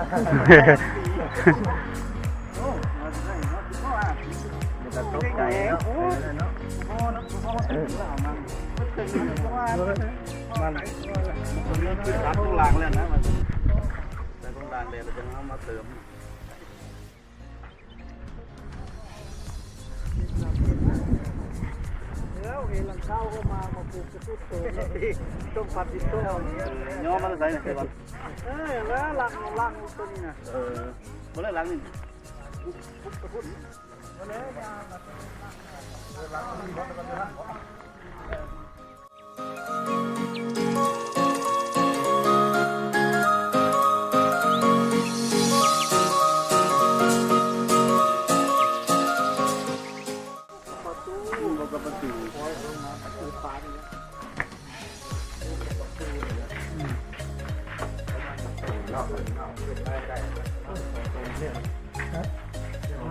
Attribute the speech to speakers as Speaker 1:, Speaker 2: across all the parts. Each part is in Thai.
Speaker 1: จะตกใจเนาะมันตัดตรงหลังเลยนะมันแต่ตรงหลังเลยเราจะเอามาเติมแล้วเห็นหลังเข้าก็มาปลูกกระตุ้นโตต้องปัดติดโตย้อมมันใส่เนี่ยก่อนแล้วหลังตัวนี้นะตัวแรกหลังนี่กระตุ้น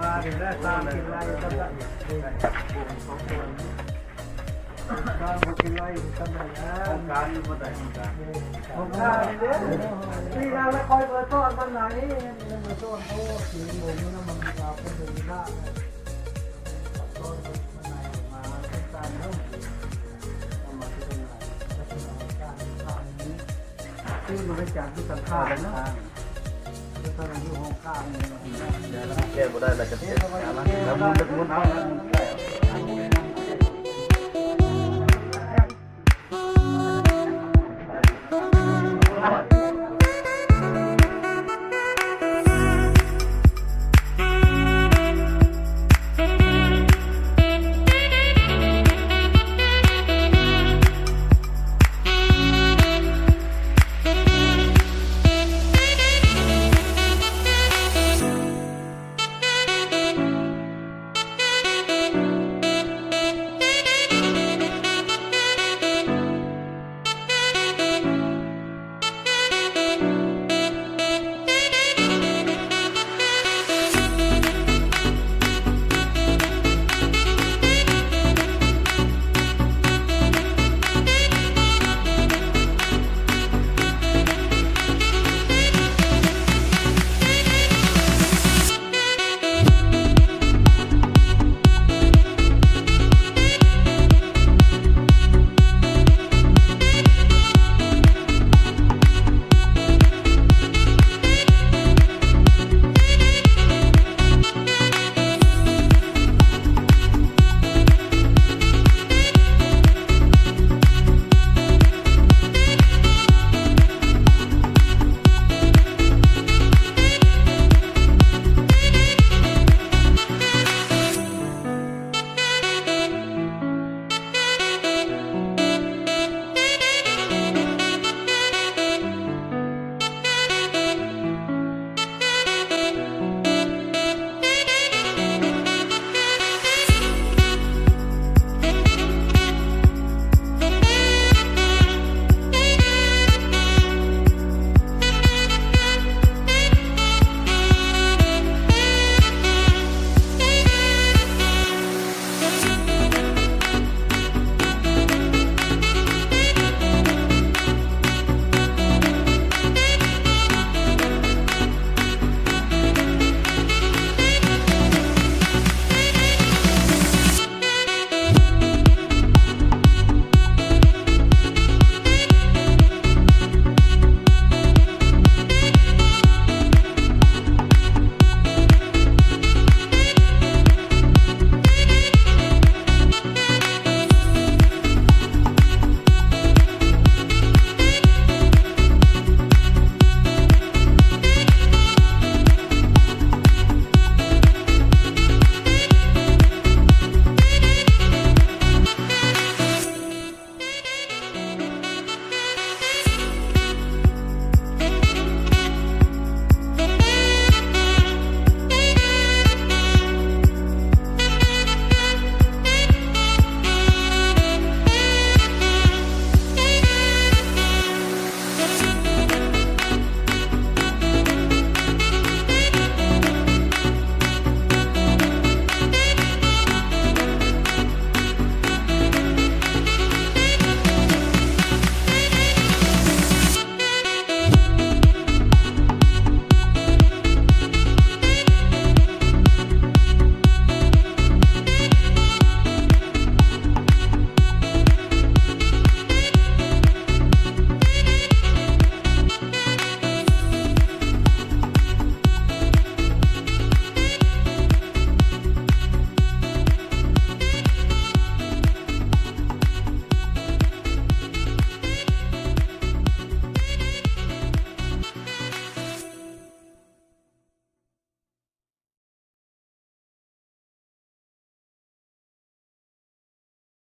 Speaker 1: มาถึงได้ตามกินไรก็ได้ตามกินไรก็ได้โครงการอยู่เมื่อไหร่โครงการที่เราไม่คอยเปิดต้นมันไหนเปิดต้นโอ้สีหมูนี่มันเราเป็นเรื่องละต้นมันไหนมาเป็นการเริ่มเอามาที่ตรงไหนการทำนี้ซึ่งมันเป็นจากที่สังขารนะถ้าเราอยู่ห้องข้างนี่แก้บ่ได้เราจะเสียแล้วมันเอา